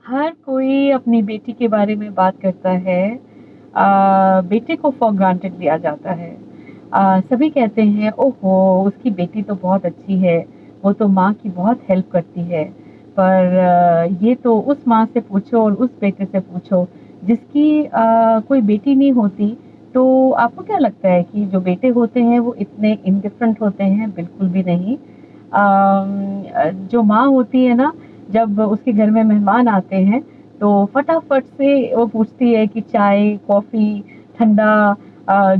हर कोई अपनी बेटी के बारे में बात करता है। बेटे को फॉर ग्रांटेड लिया जाता है। सभी कहते हैं ओहो उसकी बेटी तो बहुत अच्छी है, वो तो माँ की बहुत हेल्प करती है। पर ये तो उस माँ से पूछो और उस बेटे से पूछो जिसकी कोई बेटी नहीं होती। तो आपको क्या लगता है कि जो बेटे होते हैं वो इतने इंडिफरेंट होते हैं? बिल्कुल भी नहीं। जो माँ होती है ना, जब उसके घर में मेहमान आते हैं तो फटाफट से वो पूछती है कि चाय, कॉफ़ी, ठंडा,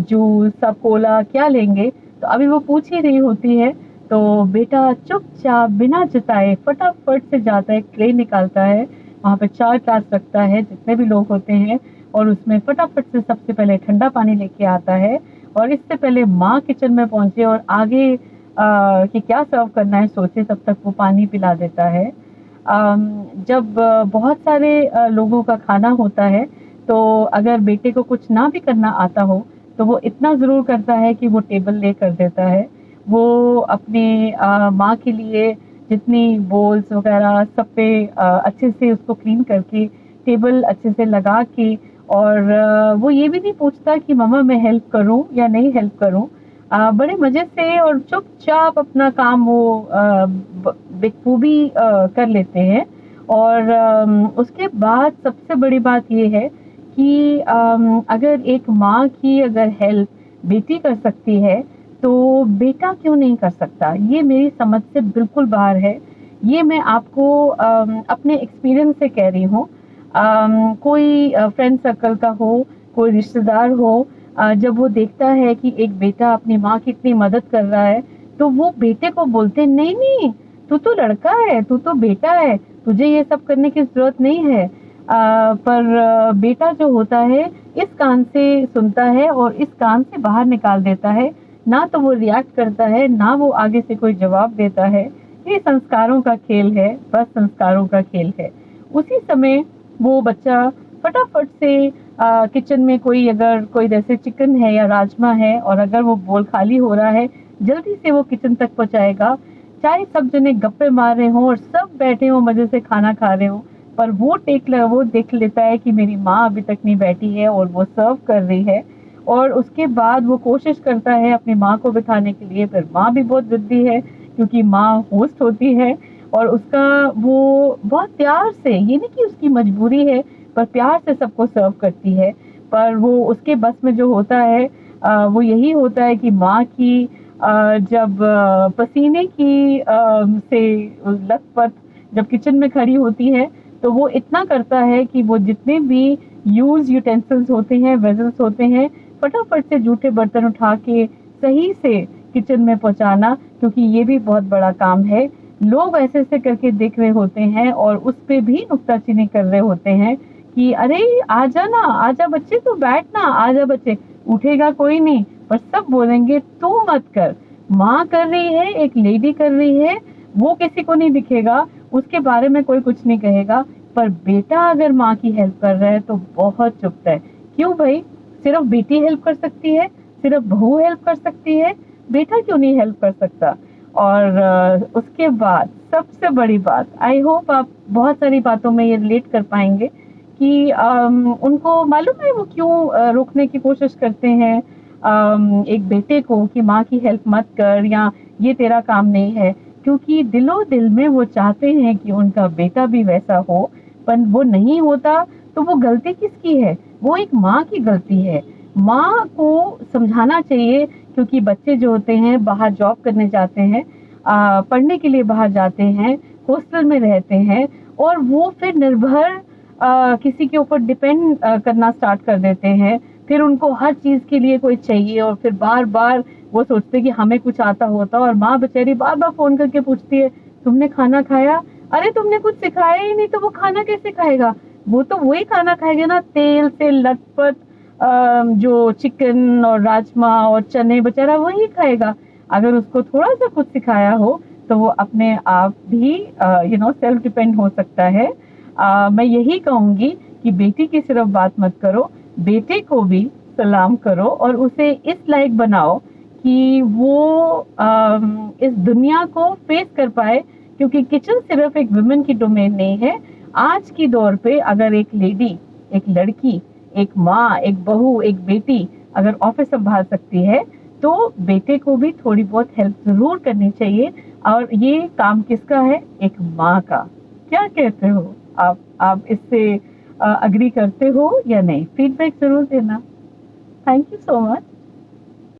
जूस, सब कोला क्या लेंगे? तो अभी वो पूछ ही रही होती है, तो बेटा चुपचाप बिना जताए फटाफट से जाता है, ट्रे निकालता है, वहाँ पे 4 ग्लास रखता है, जितने भी लोग होते हैं, और उसमें फटाफट से सबसे पहले ठंडा पानी लेके आता है। और इससे पहले माँ किचन में पहुँचे और आगे कि क्या सर्व करना है सोचे, तब तक वो पानी पिला देता है। जब बहुत सारे लोगों का खाना होता है, तो अगर बेटे को कुछ ना भी करना आता हो, तो वो इतना ज़रूर करता है कि वो टेबल ले कर देता है। वो अपने माँ के लिए जितनी बोल्स वगैरह सब पे अच्छे से उसको क्लीन करके, टेबल अच्छे से लगा के, और वो ये भी नहीं पूछता कि मम्मा मैं हेल्प करूँ या नहीं हेल्प करूँ। बड़े मज़े से और चुपचाप अपना काम वो बखूबी कर लेते हैं। और उसके बाद सबसे बड़ी बात ये है कि अगर एक माँ की अगर हेल्प बेटी कर सकती है, तो बेटा क्यों नहीं कर सकता? ये मेरी समझ से बिल्कुल बाहर है। ये मैं आपको अपने एक्सपीरियंस से कह रही हूँ। कोई फ्रेंड सर्कल का हो, कोई रिश्तेदार हो, जब वो देखता है कि एक बेटा अपनी माँ की इतनी मदद कर रहा है, तो वो बेटे को बोलते हैं, नहीं नहीं, तू तो लड़का है, तू तो बेटा है, तुझे ये सब करने की जरूरत नहीं है। पर बेटा जो होता है इस कान से सुनता है और इस कान से बाहर निकाल देता है। ना तो वो रिएक्ट करता है, ना वो आगे से कोई जवाब देता है। ये संस्कारों का खेल है, बस संस्कारों का खेल है। उसी समय वो बच्चा फटाफट से किचन में अगर कोई जैसे चिकन है या राजमा है, और अगर वो बोल खाली हो रहा है, जल्दी से वो किचन तक पहुंचाएगा। चाहे सब जने गप्पे मार रहे हों और सब बैठे हों मजे से खाना खा रहे हों, पर वो देख लेता है कि मेरी माँ अभी तक नहीं बैठी है और वो सर्व कर रही है। और उसके बाद वो कोशिश करता है अपनी माँ को बिठाने के लिए, फिर माँ भी बहुत जिद्दी है क्योंकि माँ होस्ट होती है, और उसका वो बहुत प्यार से, ये नहीं कि उसकी मजबूरी है, पर प्यार से सबको सर्व करती है। पर वो उसके बस में जो होता है वो यही होता है कि माँ की जब पसीने की से लथपथ जब किचन में खड़ी होती है, तो वो इतना करता है कि वो जितने भी यूज यूटेंसिल्स होते हैं, वेजल्स होते हैं, फटाफट से जूठे बर्तन उठा के सही से किचन में पहुंचाना, क्योंकि ये भी बहुत बड़ा काम है। लोग ऐसे ऐसे करके देख रहे होते हैं और उस पे भी नुक्ताचीनी कर रहे होते हैं कि अरे आजा ना, आजा बच्चे, तू बैठ ना, आजा बच्चे। उठेगा कोई नहीं, पर सब बोलेंगे तू मत कर, माँ कर रही है, एक लेडी कर रही है, वो किसी को नहीं दिखेगा, उसके बारे में कोई कुछ नहीं कहेगा। पर बेटा अगर माँ की हेल्प कर रहा है तो बहुत चुभता है। क्यों भाई? सिर्फ बेटी हेल्प कर सकती है, सिर्फ बहू हेल्प कर सकती है, बेटा क्यों नहीं हेल्प कर सकता? और उसके बाद सबसे बड़ी बात, आई होप आप बहुत सारी बातों में ये रिलेट कर पाएंगे कि उनको मालूम है वो क्यों रोकने की कोशिश करते हैं एक बेटे को कि माँ की हेल्प मत कर, या ये तेरा काम नहीं है। क्योंकि दिलो दिल में वो चाहते हैं कि उनका बेटा भी वैसा हो, पर वो नहीं होता, तो वो गलती किसकी है? वो एक माँ की गलती है। माँ को समझाना चाहिए, क्योंकि बच्चे जो होते हैं बाहर जॉब करने जाते हैं, पढ़ने के लिए बाहर जाते हैं, हॉस्टल में रहते हैं, और वो फिर निर्भर किसी के ऊपर डिपेंड करना स्टार्ट कर देते हैं। फिर उनको हर चीज़ के लिए कोई चाहिए, और फिर बार बार वो सोचते कि हमें कुछ आता होता, और माँ बेचारी बार बार फोन करके पूछती है तुमने खाना खाया? अरे तुमने कुछ सिखाया ही नहीं, तो वो खाना कैसे खाएगा? वो तो वही खाना खाएगा ना, तेल से लथपथ जो चिकन और राजमा और चने, बेचारा वही खाएगा। अगर उसको थोड़ा सा कुछ सिखाया हो तो वो अपने आप भी सेल्फ डिपेंड हो सकता है। मैं यही कहूंगी कि बेटी की सिर्फ बात मत करो, बेटे को भी सलाम करो और उसे इस लायक बनाओ कि वो इस दुनिया को फेस कर पाए, क्योंकि किचन सिर्फ एक वुमेन की डोमेन नहीं है। आज की दौर पे अगर एक लेडी, एक लड़की, एक माँ, एक बहू, एक बेटी अगर ऑफिस संभाल सकती है तो बेटे को भी थोड़ी बहुत हेल्प जरूर करनी चाहिए। और ये काम किसका है? एक माँ का। क्या कहते हो आप इससे अग्री करते हो या नहीं? फीडबैक जरूर देना। Thank you so much.